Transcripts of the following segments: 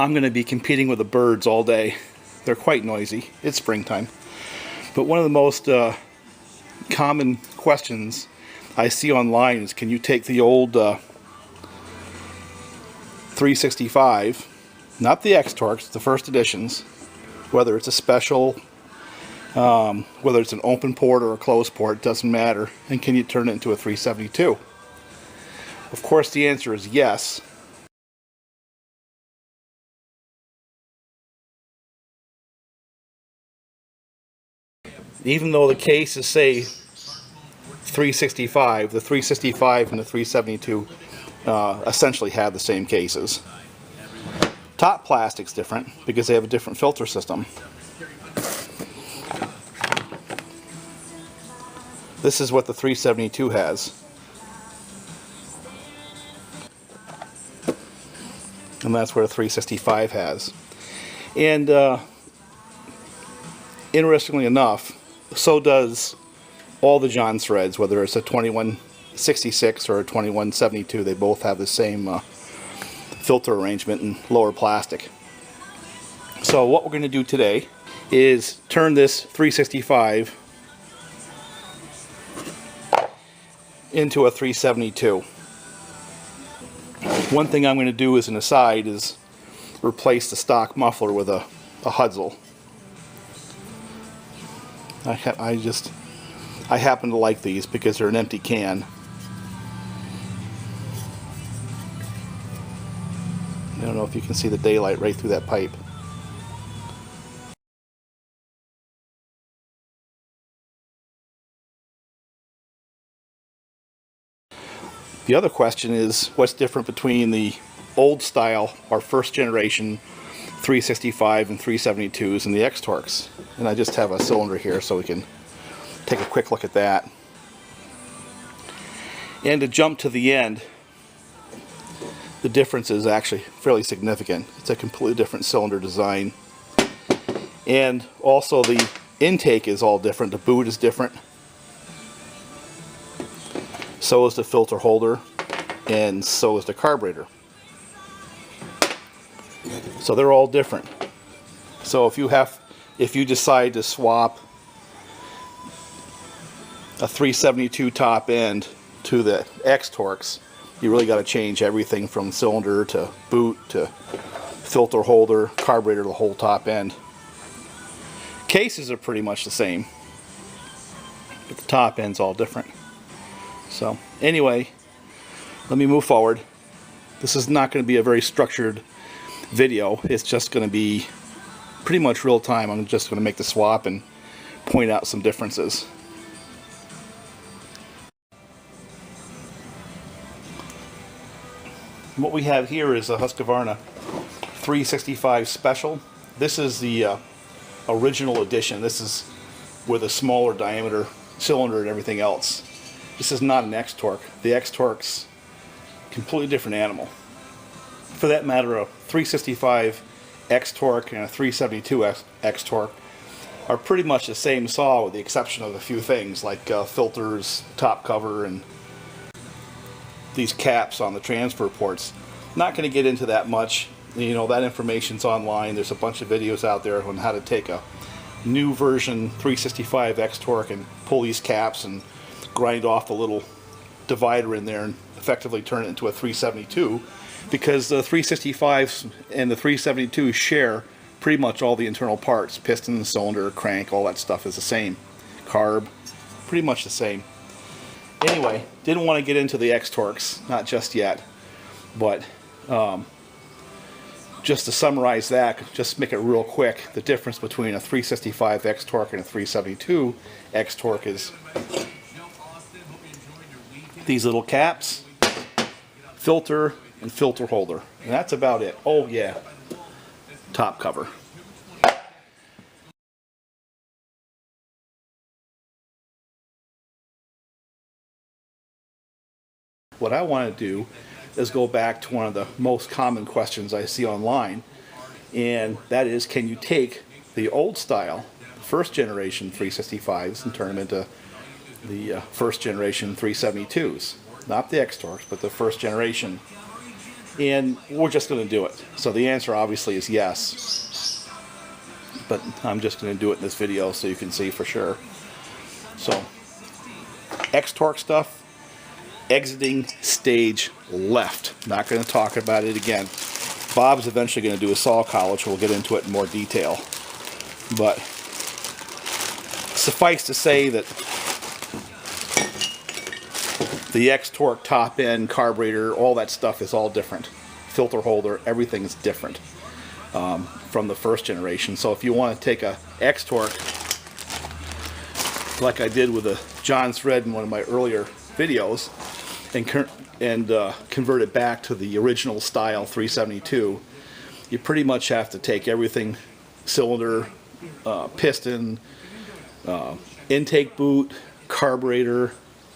I'm going to be competing with the birds all day. They're quite noisy. It's springtime. But one of the most common questions I see online is, can you take the old 365, not the X-Torqs, the first editions, whether it's a special, whether it's an open port or a closed port, doesn't matter, and can you turn it into a 372? Of course the answer is yes. Even though the cases say 365, the 365 and the 372 essentially have the same cases. Top plastic's different because they have a different filter system. This is what the 372 has. And that's what a 365 has. And interestingly enough, so does all the Jonsereds, whether it's a 2166 or a 2172, they both have the same filter arrangement and lower plastic. So what we're going to do today is turn this 365 into a 372. One thing I'm going to do as an aside is replace the stock muffler with a Husqvarna. I happen to like these because they're an empty can. I don't know if you can see the daylight right through that pipe. The other question is, what's different between the old style, or first generation 365 and 372s and the X-Torqs? And I just have a cylinder here so we can take a quick look at that. And to jump to the end, the difference is actually fairly significant. It's a completely different cylinder design. And also the intake is all different. The boot is different. So is the filter holder, and so is the carburetor. So they're all different. So if you decide to swap a 372 top end to the X-Torqs, you really got to change everything from cylinder to boot to filter holder, carburetor, the whole top end. Cases are pretty much the same, but the top end's all different. So anyway, let me move forward. This is not going to be a very structured video. It's just going to be pretty much real time. I'm just going to make the swap and point out some differences. What we have here is a Husqvarna 365 Special. This is the original edition. This is with a smaller diameter cylinder and everything else. This is not an X-Torq. The X-Torq's a completely different animal. For that matter, a 365 X-Torq and a 372 X-Torq are pretty much the same saw, with the exception of a few things like filters, top cover, and these caps on the transfer ports. Not going to get into that much. You know, that information's online. There's a bunch of videos out there on how to take a new version 365 X-Torq and pull these caps and grind off the little divider in there and effectively turn it into a 372, because the 365s and the 372s share pretty much all the internal parts. Piston, cylinder, crank, all that stuff is the same. Carb, pretty much the same. Anyway, didn't want to get into the X-Torqs, not just yet, but just to summarize that, just make it real quick, the difference between a 365 X-Torq and a 372 X-Torq is these little caps, filter, and filter holder. And that's about it. Oh yeah, top cover. What I want to do is go back to one of the most common questions I see online, and that is, can you take the old style, first generation 365s and turn them into the first generation 372s? Not the X-Torqs, but the first generation. And we're just going to do it. So the answer obviously is yes. But I'm just going to do it in this video so you can see for sure. So, X-Torq stuff, exiting stage left. Not going to talk about it again. Bob's eventually going to do a saw college. We'll get into it in more detail. But suffice to say that the X-Torq top end, carburetor, all that stuff is all different. Filter holder, everything is different from the first generation. So if you want to take a X-Torq, like I did with a Jonsered in one of my earlier videos, and convert it back to the original style 372, you pretty much have to take everything, cylinder, piston, intake boot, carburetor,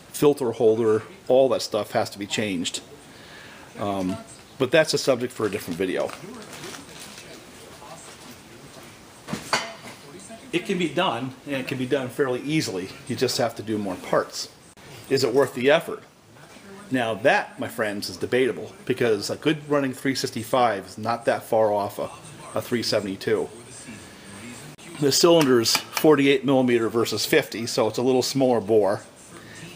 filter holder, all that stuff has to be changed. But that's a subject for a different video. It can be done, and it can be done fairly easily. You just have to do more parts. Is it worth the effort? Now that, my friends, is debatable, because a good running 365 is not that far off a 372. The cylinder is 48 millimeter versus 50, so it's a little smaller bore,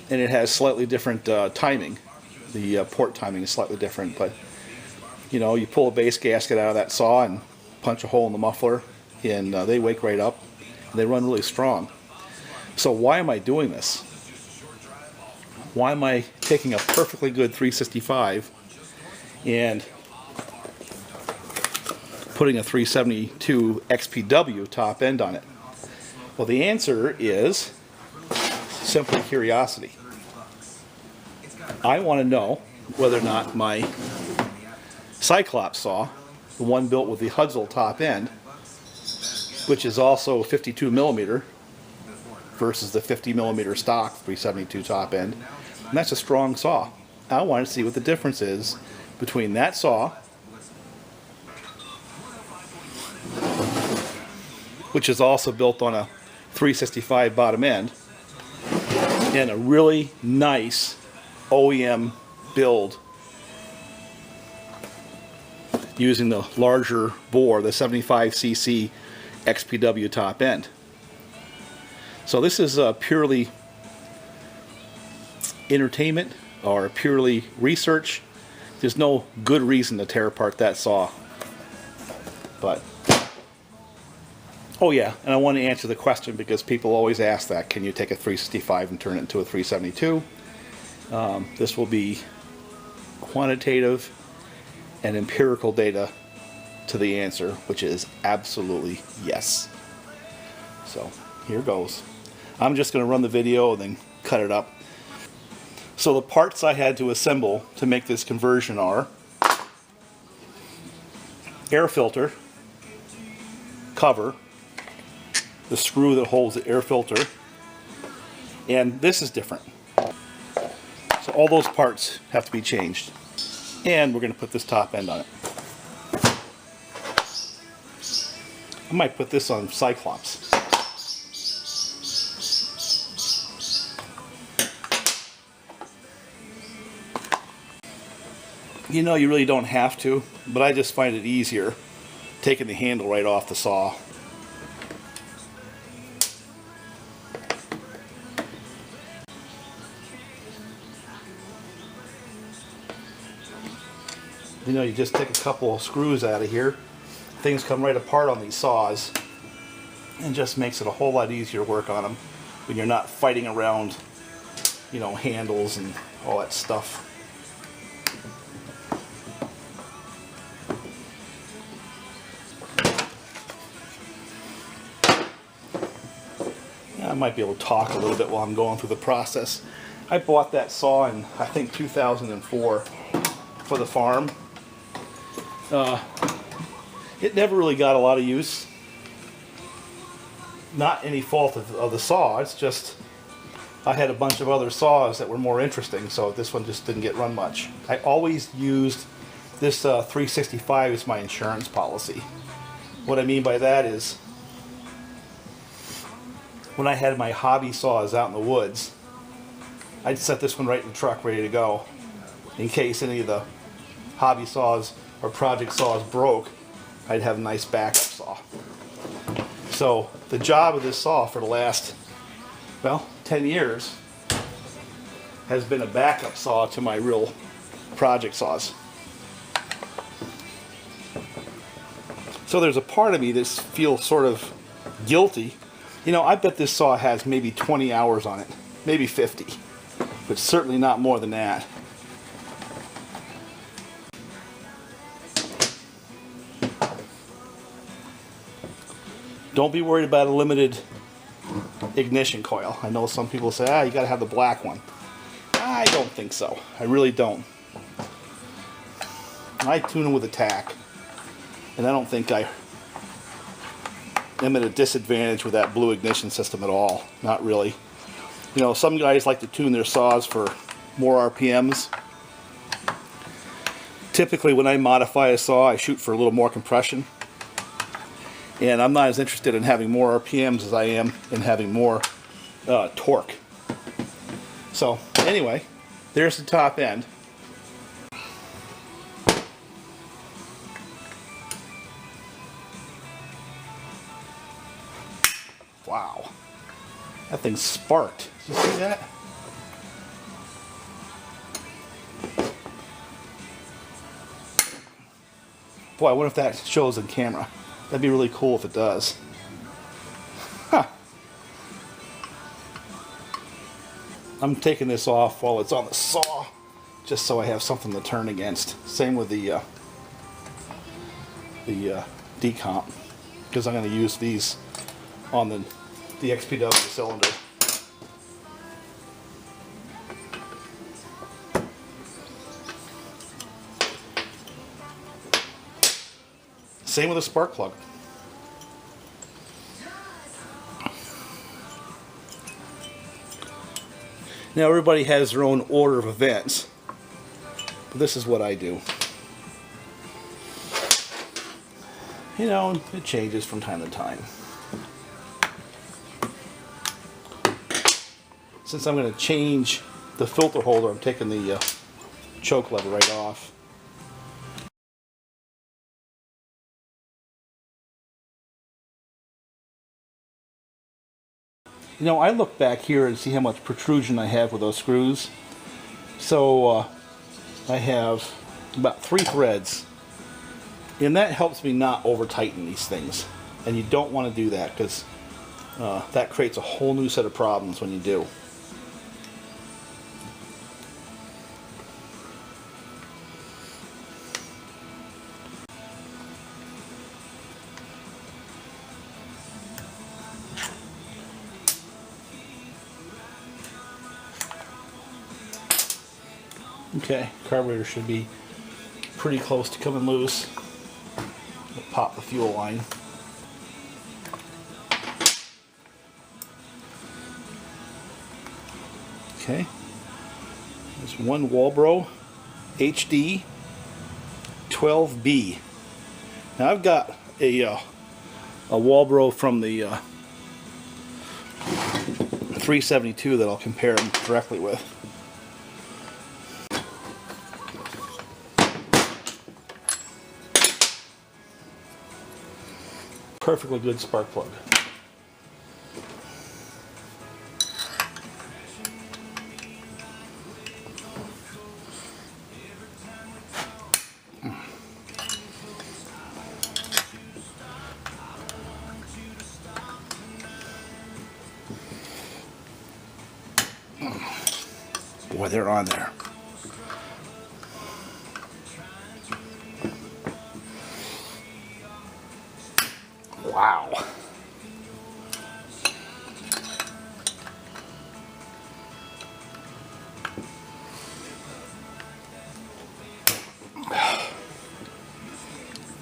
and it has slightly different timing. The port timing is slightly different, but you know, you pull a base gasket out of that saw and punch a hole in the muffler, and they wake right up, and they run really strong. So why am I doing this? Why am I taking a perfectly good 365 and putting a 372 XPW top end on it? Well, the answer is simply curiosity. I want to know whether or not my Cyclops saw, the one built with the Husqvarna top end, which is also 52 millimeter versus the 50 millimeter stock 372 top end, and that's a strong saw. I want to see what the difference is between that saw, which is also built on a 365 bottom end, and a really nice OEM build using the larger bore, the 75cc XPW top end. So this is purely entertainment or purely research. There's no good reason to tear apart that saw. But oh yeah, and I want to answer the question because people always ask that, can you take a 365 and turn it into a 372? This will be quantitative and empirical data to the answer, which is absolutely yes. So here goes. I'm just going to run the video and then cut it up. So the parts I had to assemble to make this conversion are air filter, cover, the screw that holds the air filter, and this is different. So all those parts have to be changed. And we're going to put this top end on it. I might put this on Cyclops. You know, you really don't have to, but I just find it easier taking the handle right off the saw. You know, you just take a couple of screws out of here, things come right apart on these saws, and just makes it a whole lot easier to work on them when you're not fighting around, you know, handles and all that stuff. I might be able to talk a little bit while I'm going through the process. I bought that saw in, I think, 2004 for the farm. It never really got a lot of use. Not any fault of the saw, it's just I had a bunch of other saws that were more interesting, so this one just didn't get run much. I always used this 365 as my insurance policy. What I mean by that is, when I had my hobby saws out in the woods, I'd set this one right in the truck ready to go in case any of the hobby saws or project saws broke, I'd have a nice backup saw. So the job of this saw for the last, well, 10 years has been a backup saw to my real project saws. So there's a part of me that feels sort of guilty. You know, I bet this saw has maybe 20 hours on it, maybe 50, but certainly not more than that. Don't be worried about a limited ignition coil. I know some people say, you gotta have the black one. I don't think so. I really don't. I tune them with a tack, and I don't think I am at a disadvantage with that blue ignition system at all. Not really. You know, some guys like to tune their saws for more RPMs. Typically when I modify a saw, I shoot for a little more compression. And I'm not as interested in having more RPMs as I am in having more torque. So anyway, there's the top end. Wow, that thing sparked. Did you see that? Boy, I wonder if that shows in camera. That'd be really cool if it does. Huh. I'm taking this off while it's on the saw, just so I have something to turn against. Same with the decomp, because I'm going to use these on the XPW cylinder. Same with a spark plug. Now everybody has their own order of events, but this is what I do. You know, it changes from time to time. Since I'm going to change the filter holder, I'm taking the choke lever right off. You know, I look back here and see how much protrusion I have with those screws. So I have about 3 threads, and that helps me not over tighten these things. And you don't want to do that, because that creates a whole new set of problems when you do. Okay, carburetor should be pretty close to coming loose. We'll pop the fuel line. Okay, there's one Walbro HD 12B. Now I've got a Walbro from the 372 that I'll compare them directly with. Perfectly good spark plug. Boy, they're on there. Wow.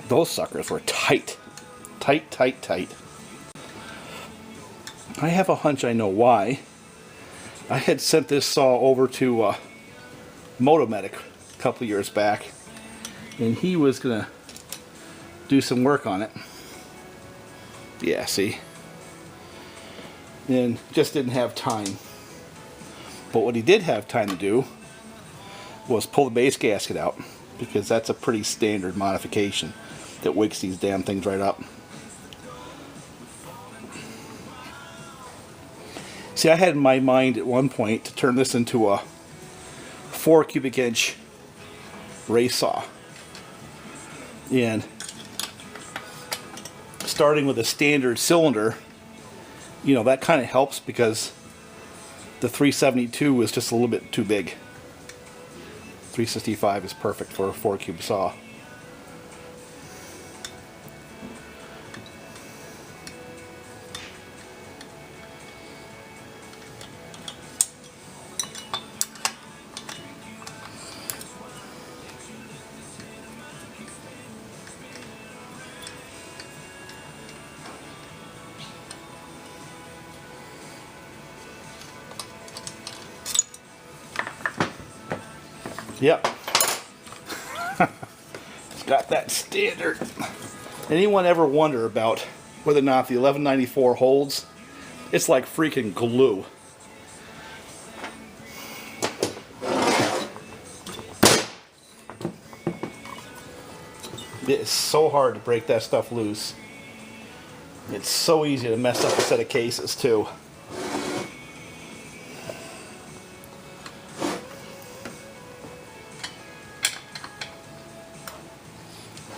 Those suckers were tight. Tight, tight, tight. I have a hunch I know why. I had sent this saw over to Motomedic a couple years back, and he was going to do some work on it. Yeah, see? And just didn't have time. But what he did have time to do was pull the base gasket out because that's a pretty standard modification that wakes these damn things right up. See, I had in my mind at one point to turn this into a 4 cubic inch race saw. And starting with a standard cylinder, you know, that kind of helps because the 372 is just a little bit too big. 365 is perfect for a 4 cube saw. Yep. It's got that standard. Anyone ever wonder about whether or not the 1194 holds? It's like freaking glue. It is so hard to break that stuff loose. It's so easy to mess up a set of cases too.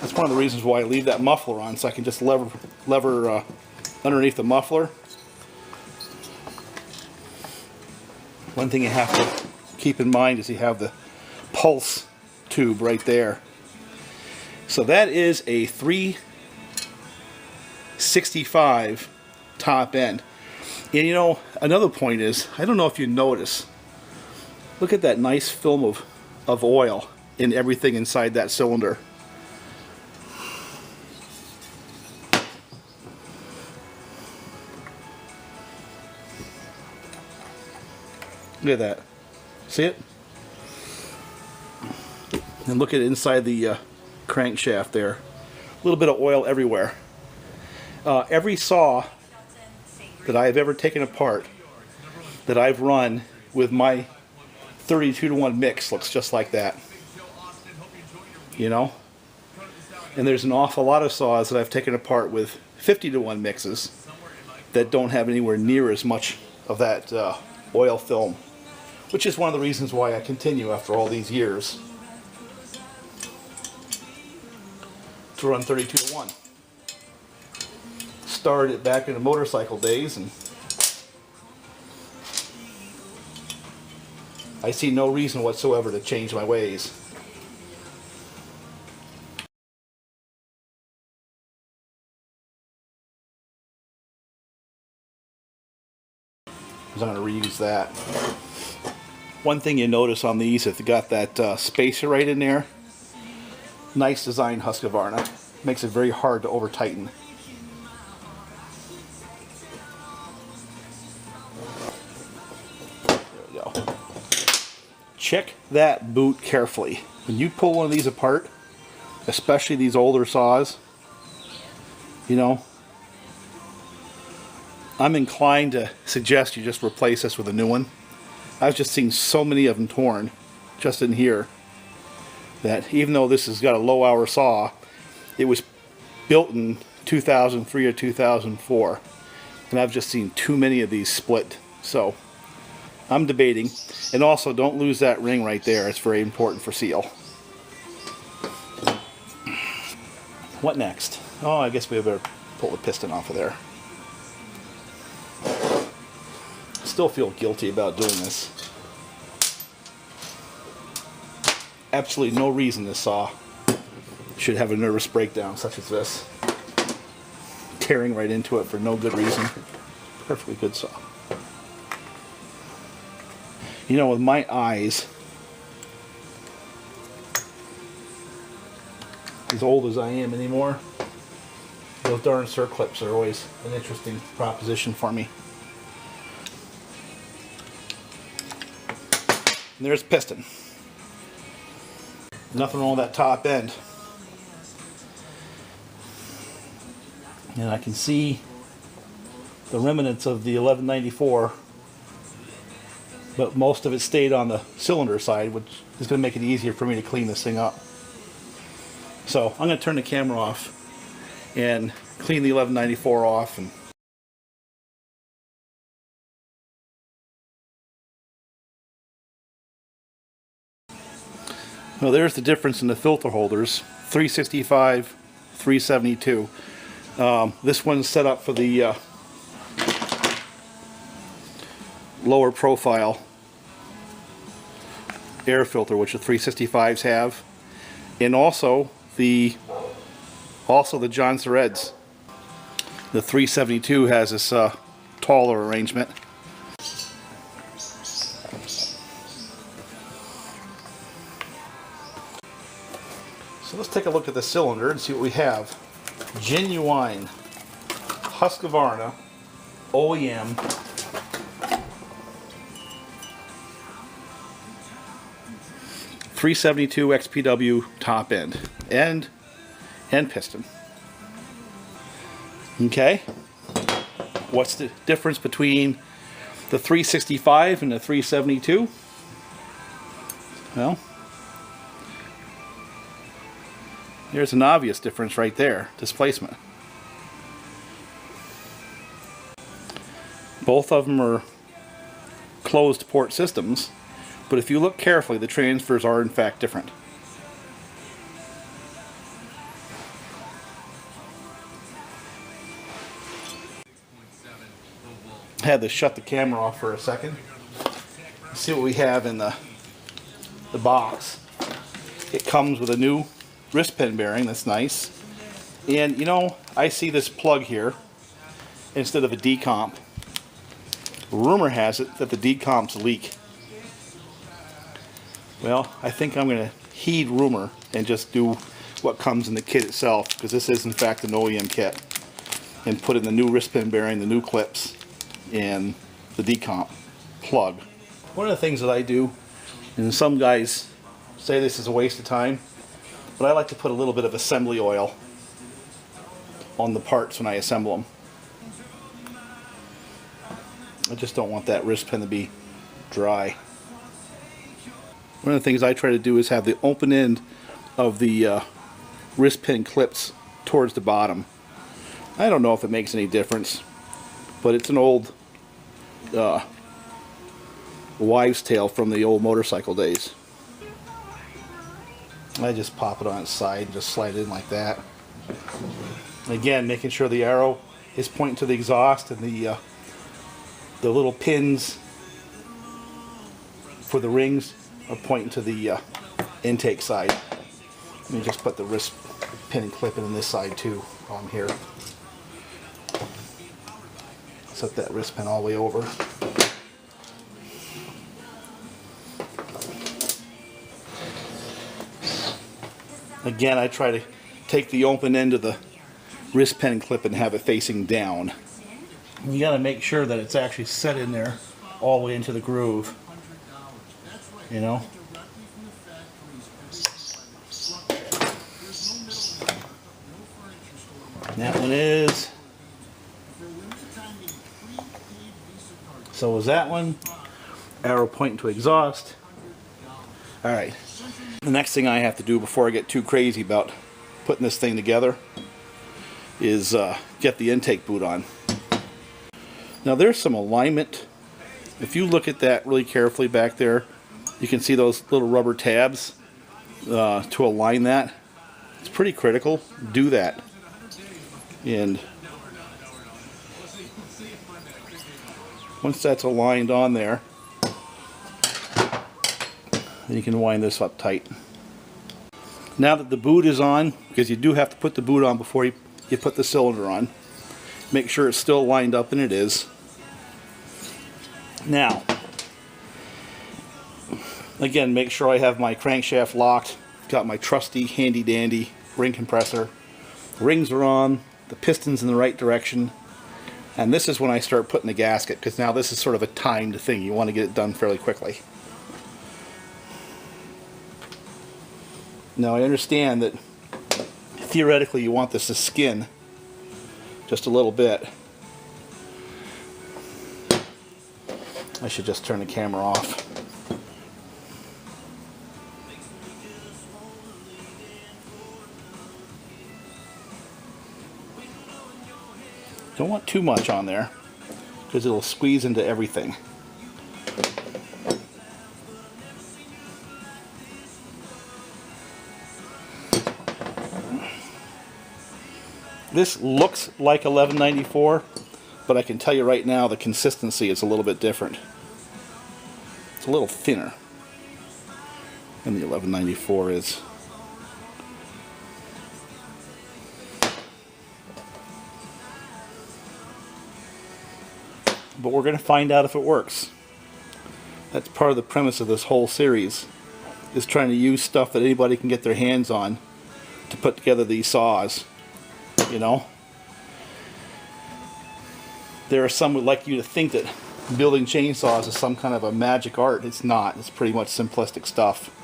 That's one of the reasons why I leave that muffler on, so I can just lever underneath the muffler. One thing you have to keep in mind is you have the pulse tube right there. So that is a 365 top end. And you know, another point is, I don't know if you notice, look at that nice film of oil in everything inside that cylinder. Look at that. See it? And look at inside the crankshaft there. A little bit of oil everywhere. Every saw that I have ever taken apart that I've run with my 32-to-1 mix looks just like that. You know? And there's an awful lot of saws that I've taken apart with 50-to-1 mixes that don't have anywhere near as much of that oil film. Which is one of the reasons why I continue after all these years to run 32-to-1. Started it back in the motorcycle days, and I see no reason whatsoever to change my ways. I'm going to reuse that. One thing you notice on these, if you got that spacer right in there, nice design Husqvarna. Makes it very hard to over tighten. There we go. Check that boot carefully. When you pull one of these apart, especially these older saws, you know, I'm inclined to suggest you just replace this with a new one. I've just seen so many of them torn just in here that even though this has got a low hour saw, it was built in 2003 or 2004, and I've just seen too many of these split. So I'm debating. And also, don't lose that ring right there. It's very important for seal. What next? Oh, I guess we better pull the piston off of there. Still feel guilty about doing this. Absolutely no reason this saw should have a nervous breakdown such as this. Tearing right into it for no good reason. Perfectly good saw. You know, with my eyes as old as I am anymore, those darn circlips are always an interesting proposition for me. And there's piston. Nothing wrong with that top end. And I can see the remnants of the 1194, but most of it stayed on the cylinder side, which is going to make it easier for me to clean this thing up. So I'm going to turn the camera off and clean the 1194 off. And well, there's the difference in the filter holders. 365, 372. This one's set up for the lower profile air filter, which the 365s have, and also the Jonsereds. The 372 has this taller arrangement. So let's take a look at the cylinder and see what we have. Genuine Husqvarna OEM .372 XPW top end and piston. Okay, what's the difference between the 365 and the 372? Well, there's an obvious difference right there. Displacement. Both of them are closed port systems, but if you look carefully, the transfers are in fact different. I had to shut the camera off for a second. See what we have in the box. It comes with a new wrist pin bearing. That's nice. And you know, I see this plug here instead of a decomp. Rumor has it that the decomps leak. Well, I think I'm going to heed rumor and just do what comes in the kit itself, because this is in fact an OEM kit, and put in the new wrist pin bearing, the new clips, and the decomp plug. One of the things that I do, and some guys say this is a waste of time, but I like to put a little bit of assembly oil on the parts when I assemble them. I just don't want that wrist pin to be dry. One of the things I try to do is have the open end of the wrist pin clips towards the bottom. I don't know if it makes any difference, but it's an old wives' tale from the old motorcycle days. I just pop it on its side and just slide it in like that. Again, making sure the arrow is pointing to the exhaust, and the little pins for the rings are pointing to the intake side. Let me just put the wrist pin and clip in this side too while I'm here. Set that wrist pin all the way over. Again, I try to take the open end of the wrist pin clip and have it facing down. You got to make sure that it's actually set in there all the way into the groove. You know? And that one is. So is that one. Arrow pointing to exhaust. Alright. The next thing I have to do before I get too crazy about putting this thing together is get the intake boot on. Now there's some alignment. If you look at that really carefully back there, you can see those little rubber tabs to align that. It's pretty critical. Do that. And once that's aligned on there, then you can wind this up tight. Now that the boot is on, because you do have to put the boot on before you put the cylinder on, make sure it's still lined up, and it is. Now, again, make sure I have my crankshaft locked. Got my trusty handy dandy ring compressor. The rings are on, the piston's in the right direction, and this is when I start putting the gasket, because now this is sort of a timed thing. You want to get it done fairly quickly. Now I understand that theoretically you want this to skin just a little bit. I should just turn the camera off. Don't want too much on there because it'll squeeze into everything. This looks like 1194, but I can tell you right now the consistency is a little bit different. It's a little thinner than the 1194 is. But we're going to find out if it works. That's part of the premise of this whole series, is trying to use stuff that anybody can get their hands on to put together these saws. You know, there are some who would like you to think that building chainsaws is some kind of a magic art. It's not. It's pretty much simplistic stuff.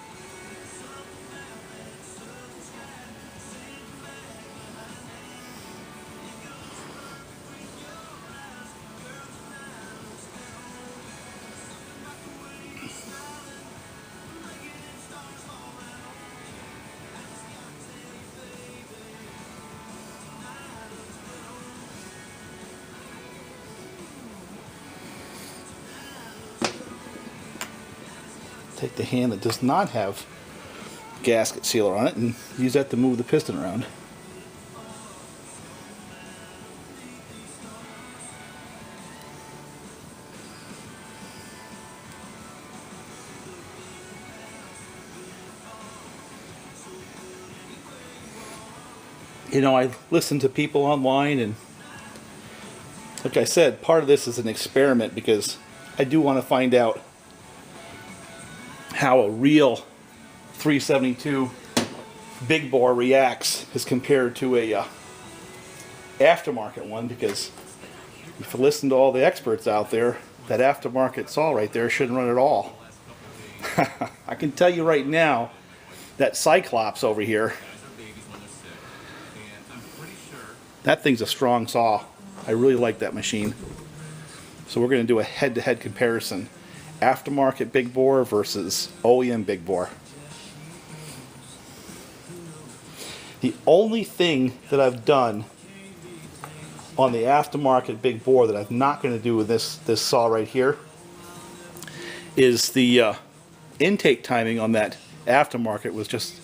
Take the hand that does not have gasket sealer on it and use that to move the piston around. You know, I listen to people online, and like I said, part of this is an experiment because I do want to find out how a real 372 big bore reacts as compared to a aftermarket one, because if you listen to all the experts out there, that aftermarket saw right there shouldn't run at all. I can tell you right now that Cyclops over here, that thing's a strong saw. I really like that machine. So we're going to do a head-to-head comparison. Aftermarket big bore versus OEM big bore. The only thing that I've done on the aftermarket big bore that I'm not going to do with this saw right here is the intake timing on that aftermarket was just,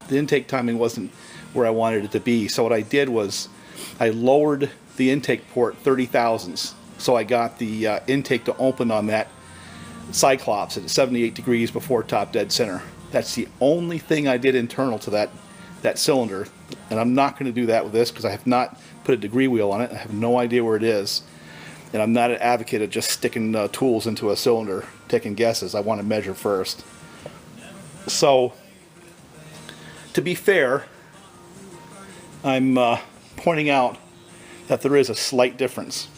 the intake timing wasn't where I wanted it to be. So what I did was I lowered the intake port 30 thousandths. So I got the intake to open on that Cyclops at 78 degrees before top dead center. That's the only thing I did internal to that cylinder, and I'm not going to do that with this because I have not put a degree wheel on it. I have no idea where it is, and I'm not an advocate of just sticking tools into a cylinder, taking guesses. I want to measure first. So, to be fair, I'm pointing out that there is a slight difference.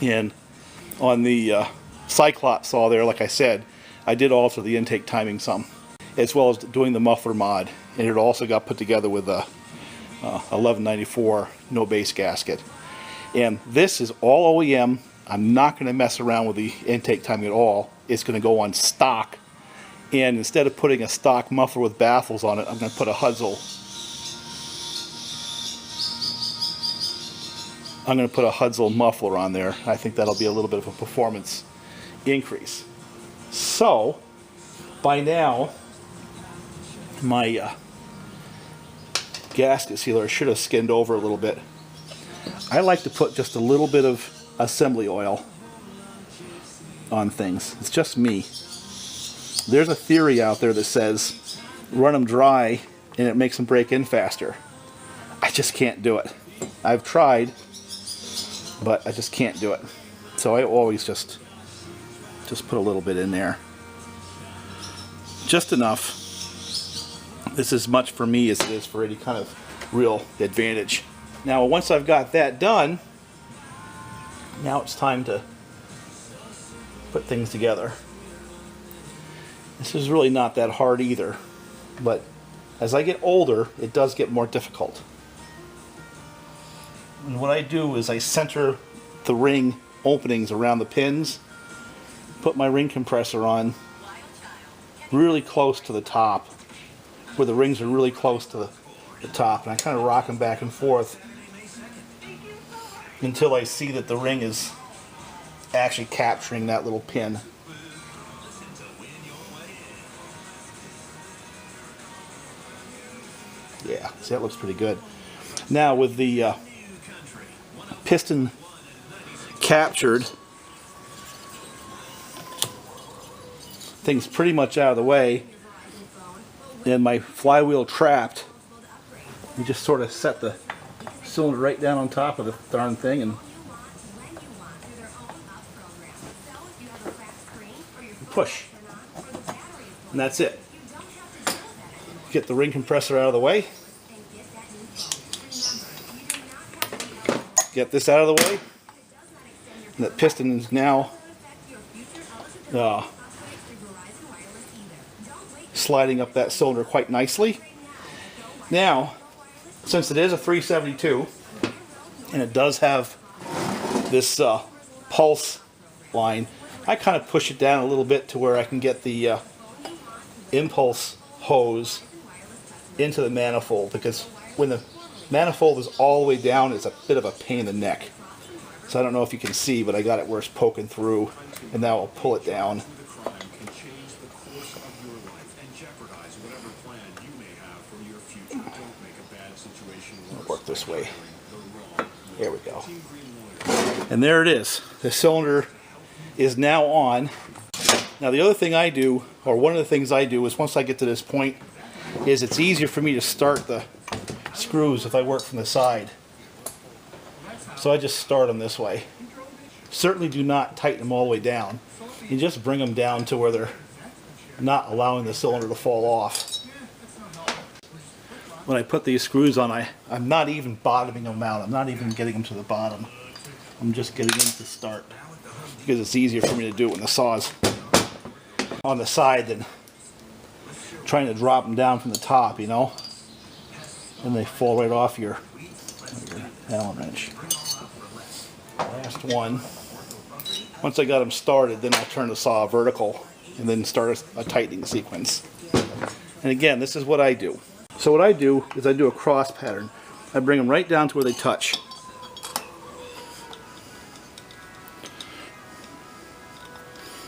And on the Cyclops saw there, like I said, I did alter the intake timing some, as well as doing the muffler mod, and it also got put together with a 1194 no base gasket. And this is all OEM. I'm not going to mess around with the intake timing at all. It's going to go on stock, and instead of putting a stock muffler with baffles on it, I'm going to put a Husqvarna. I'm going to put a Husqvarna muffler on there. I think that'll be a little bit of a performance increase. So, by now, my gasket sealer should have skinned over a little bit. I like to put just a little bit of assembly oil on things. It's just me. There's a theory out there that says run them dry and it makes them break in faster. I just can't do it. I've tried, but I just can't do it. So I always just put a little bit in there. Just enough. This is as much for me as it is for any kind of real advantage. Now once I've got that done, now it's time to put things together. This is really not that hard either, but as I get older, it does get more difficult. And what I do is I center the ring openings around the pins, put my ring compressor on really close to the top, where the rings are really close to the top, and I kind of rock them back and forth until I see that the ring is actually capturing that little pin. Yeah, see, that looks pretty good. Now with the piston captured, things pretty much out of the way, and my flywheel trapped, you just sort of set the cylinder right down on top of the darn thing and push. And that's it. Get the ring compressor out of the way. Get this out of the way. And that piston is now sliding up that cylinder quite nicely. Now, since it is a 372 and it does have this pulse line, I kind of push it down a little bit to where I can get the impulse hose into the manifold, because when the manifold is all the way down, it's a bit of a pain in the neck. So I don't know if you can see, but I got it where it's poking through, and now I'll pull it down. I'll work this way. There we go. And there it is. The cylinder is now on. Now the other thing I do, or one of the things I do, is once I get to this point, is it's easier for me to start the screws if I work from the side. So I just start them this way. Certainly do not tighten them all the way down. You just bring them down to where they're not allowing the cylinder to fall off. When I put these screws on, I'm not even bottoming them out. I'm not even getting them to the bottom. I'm just getting them to start, because it's easier for me to do it when the saw's on the side than trying to drop them down from the top, you know? And they fall right off your Allen wrench. Last one. Once I got them started, then I'll turn the saw vertical and then start a tightening sequence. And again, this is what I do. So what I do is I do a cross pattern. I bring them right down to where they touch.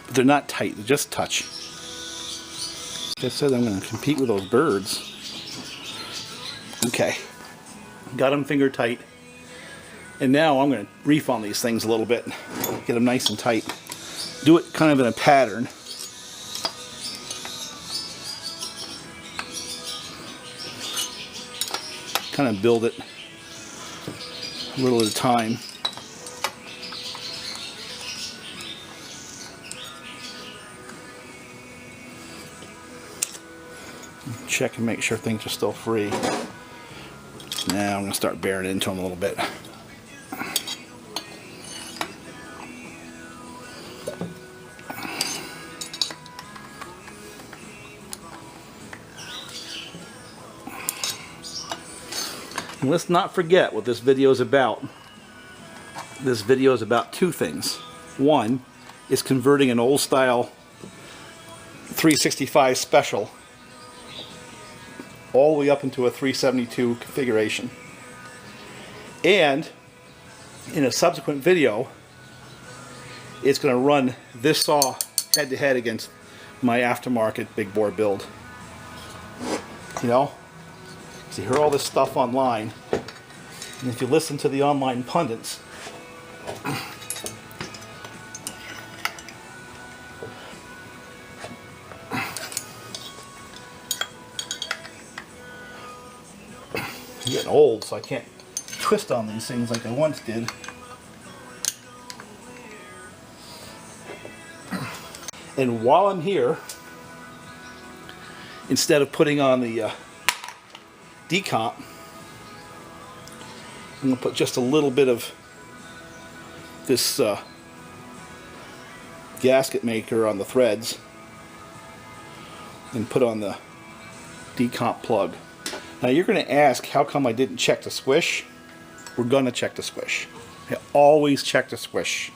But they're not tight, they just touch. Like I said, I'm going to compete with those birds. Okay, got them finger tight. And now I'm going to reef on these things a little bit. Get them nice and tight. Do it kind of in a pattern. Kind of build it a little at a time. Check and make sure things are still free. Now I'm going to start bearing into them a little bit. And let's not forget what this video is about. This video is about two things. One is converting an old style 365 special all the way up into a 372 configuration. And in a subsequent video, it's going to run this saw head to head against my aftermarket big bore build. You know? So you hear all this stuff online, and if you listen to the online pundits, I'm getting old, so I can't twist on these things like I once did. And while I'm here, instead of putting on the decomp, I'm going to put just a little bit of this gasket maker on the threads and put on the decomp plug. Now you're going to ask, how come I didn't check the squish? We're going to check the squish. I always check the squish.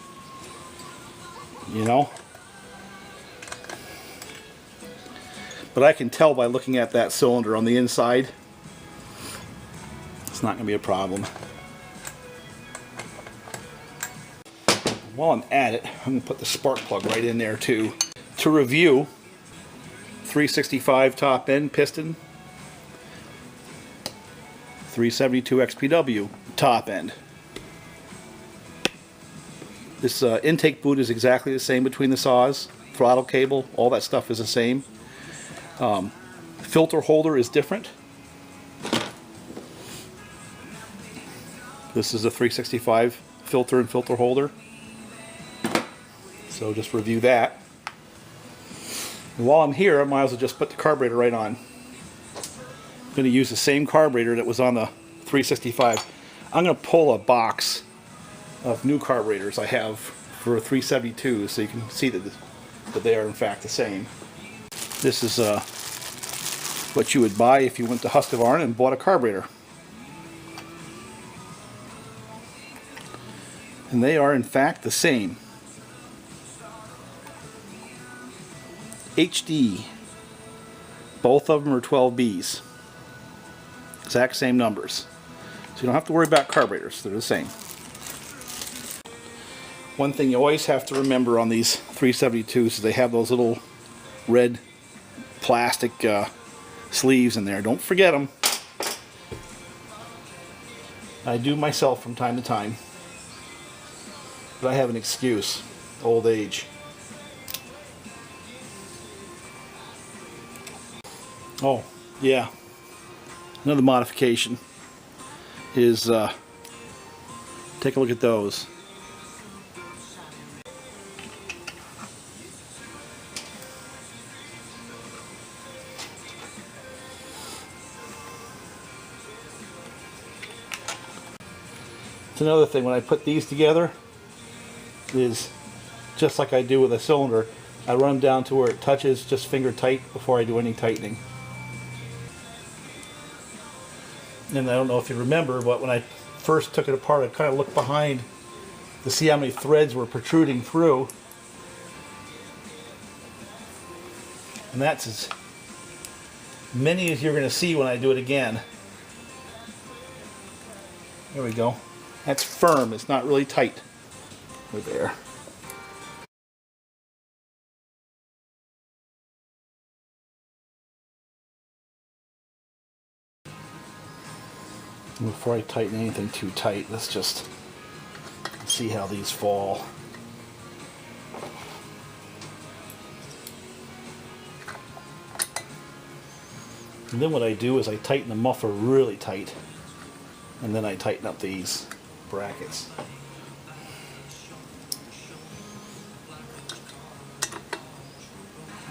You know? But I can tell by looking at that cylinder on the inside, it's not going to be a problem. while I'm at it, I'm going to put the spark plug right in there too. To review, 365 top end piston, 372 XPW top end. This intake boot is exactly the same between the saws. Throttle cable, all that stuff is the same. Filter holder is different. This is a 365 filter and filter holder. So just review that. And while I'm here, I might as well just put the carburetor right on. I'm going to use the same carburetor that was on the 365. I'm going to pull a box of new carburetors I have for a 372 so you can see that they are in fact the same. This is what you would buy if you went to Husqvarna and bought a carburetor. And they are in fact the same. HD. Both of them are 12Bs. Exact same numbers. So you don't have to worry about carburetors. They're the same. One thing you always have to remember on these 372s is they have those little red plastic sleeves in there. Don't forget them. I do myself from time to time. But I have an excuse. Old age. Oh, yeah. Another modification is take a look at those. It's another thing, when I put these together, is just like I do with a cylinder. I run them down to where it touches just finger tight before I do any tightening. And I don't know if you remember, but when I first took it apart, I kind of looked behind to see how many threads were protruding through. And that's as many as you're going to see when I do it again. There we go. That's firm. It's not really tight. Right there. Before I tighten anything too tight, let's just see how these fall. And then what I do is I tighten the muffler really tight, and then I tighten up these brackets.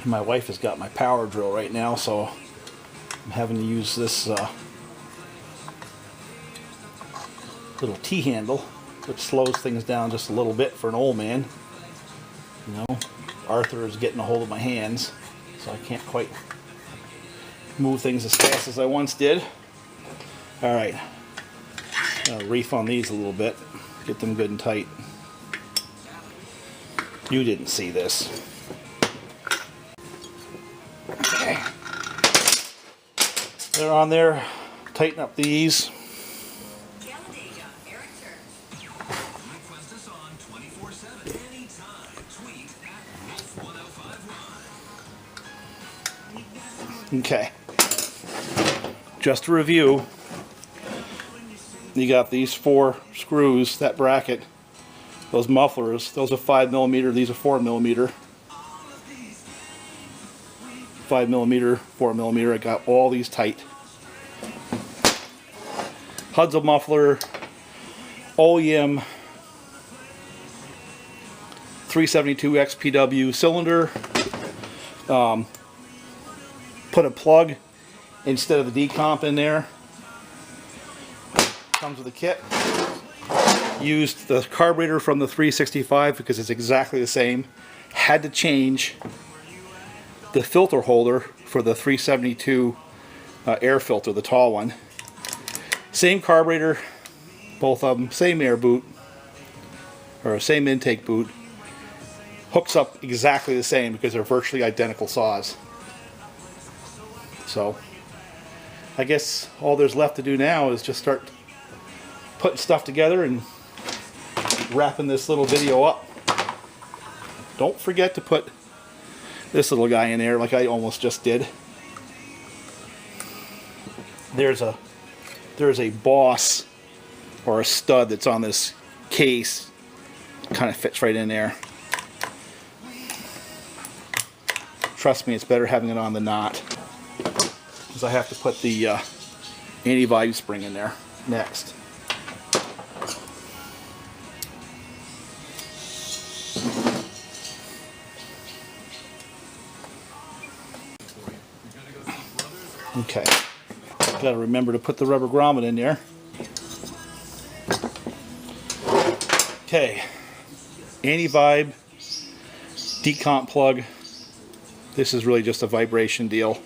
My wife has got my power drill right now, so I'm having to use this little T-handle, which slows things down just a little bit for an old man. You know, Arthur is getting a hold of my hands, so I can't quite move things as fast as I once did. Alright, I'll reef on these a little bit, get them good and tight. You didn't see this. Okay. They're on there. Tighten up these. Okay. Just to review, you got these 4 screws, that bracket, those mufflers, those are 5mm, these are 4mm. 5mm, 4mm, I got all these tight. Hudson muffler, OEM 372 XPW cylinder. Put a plug instead of the decomp in there. Comes with a kit. Used the carburetor from the 365 because it's exactly the same. Had to change the filter holder for the 372 air filter, the tall one. Same carburetor, both of them, same air boot, or same intake boot. Hooks up exactly the same because they're virtually identical saws. So, I guess all there's left to do now is just start putting stuff together and wrapping this little video up. Don't forget to put this little guy in there like I almost just did. There's a boss or a stud that's on this case. Kind of fits right in there. Trust me, it's better having it on than not, because I have to put the anti-vibe spring in there next. Okay, got to remember to put the rubber grommet in there. Okay, anti-vibe, decomp plug. This is really just a vibration deal.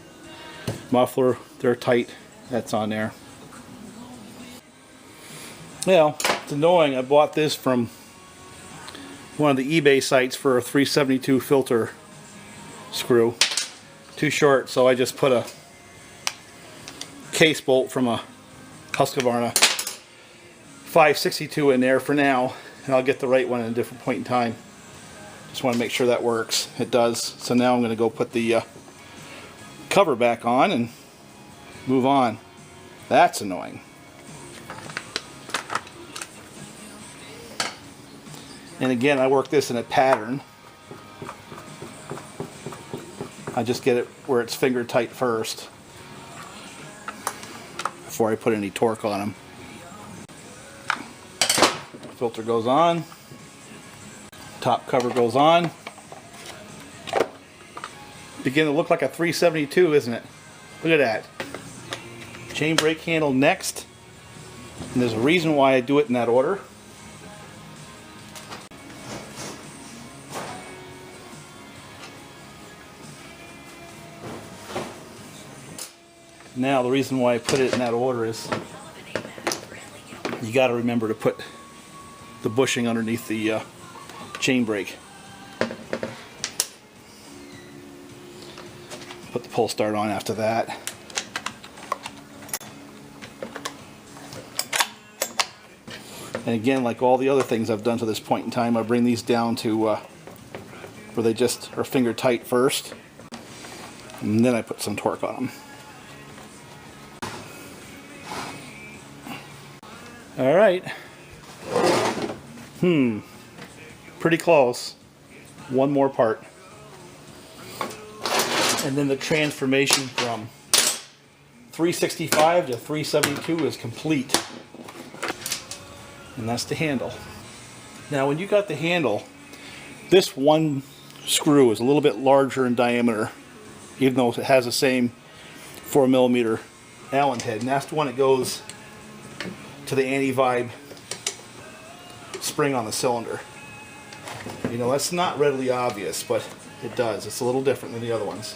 Muffler, they're tight. That's on there. Well, it's annoying. I bought this from one of the eBay sites for a 372 filter screw. Too short, so I just put a case bolt from a Husqvarna 562 in there for now, and I'll get the right one at a different point in time. Just want to make sure that works. It does. So now I'm going to go put the cover back on and move on. That's annoying. And again, I work this in a pattern. I just get it where it's finger tight first before I put any torque on them. Filter goes on. Top cover goes on. Beginning to look like a 372, isn't it? Look at that. Chain brake handle next. And there's a reason why I do it in that order. Now the reason why I put it in that order is you got to remember to put the bushing underneath the chain brake. Put the pull start on after that. And again, like all the other things I've done to this point in time, I bring these down to where they just are finger tight first, and then I put some torque on them. All right. Pretty close. One more part. And then the transformation from 365 to 372 is complete. And that's the handle. Now when you got the handle, this one screw is a little bit larger in diameter, even though it has the same 4mm Allen head. And that's the one that goes to the anti-vibe spring on the cylinder. You know, that's not readily obvious, but it does. It's a little different than the other ones.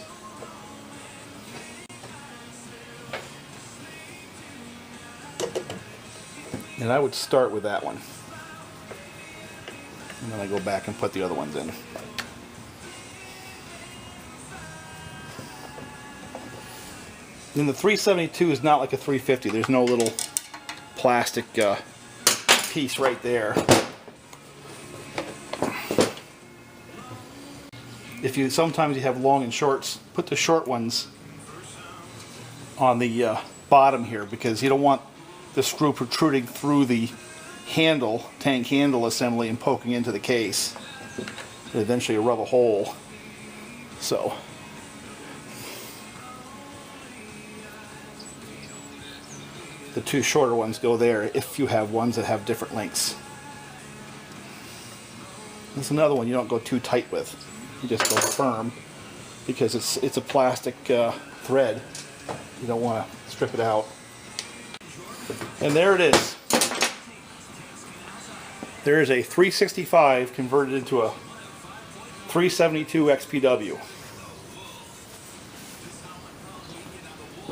And I would start with that one. And then I go back and put the other ones in. And the 372 is not like a 350. There's no little plastic piece right there. If you sometimes you have long and shorts, put the short ones on the bottom here, because you don't want the screw protruding through the handle, tank handle assembly, and poking into the case. And eventually you'll rub a hole. So the two shorter ones go there if you have ones that have different lengths. There's another one you don't go too tight with. You just go firm, because it's a plastic thread. You don't want to strip it out. And there it is. There is a 365 converted into a 372 XPW.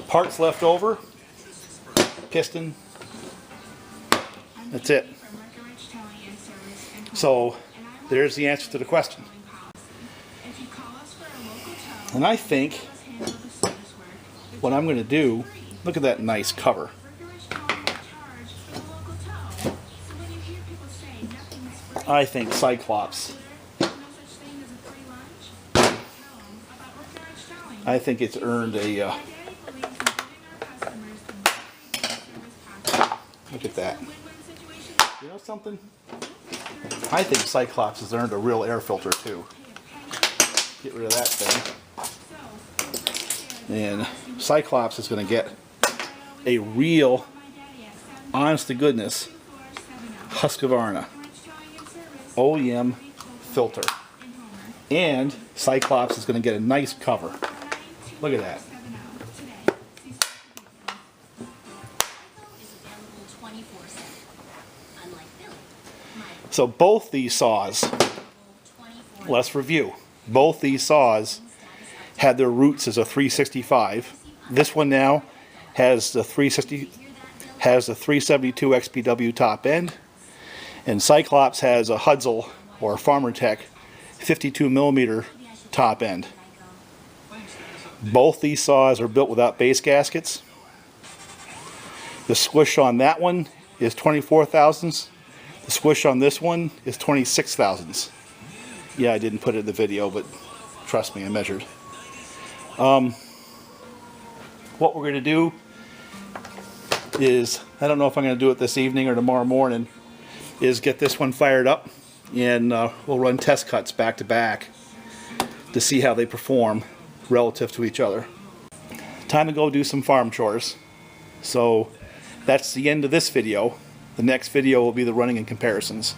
Parts left over. Piston. That's it. So there's the answer to the question. And I think what I'm going to do, look at that nice cover. I think Cyclops I think it's earned a look at that. You know something? I think Cyclops has earned a real air filter too. Get rid of that thing. And Cyclops is going to get a real, honest to goodness, Husqvarna OEM filter. And Cyclops is going to get a nice cover. Look at that. So both these saws, let's review. Both these saws had their roots as a 365. This one now has the 372 XPW top end, and Cyclops has a Hudzel or Farmer Tech 52 millimeter top end. Both these saws are built without base gaskets. The squish on that one is 24 thousandths. The squish on this one is 26 thousandths. Yeah, I didn't put it in the video, but trust me, I measured. What we're going to do is, I don't know if I'm going to do it this evening or tomorrow morning, is get this one fired up, and we'll run test cuts back to back to see how they perform relative to each other. Time to go do some farm chores. So that's the end of this video. The next video will be the running and comparisons.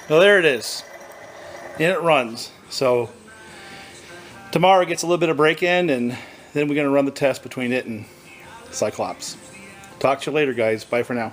Well, there it is, and it runs. So tomorrow gets a little bit of break-in, and then we're going to run the test between it and Cyclops. Talk to you later, guys. Bye for now.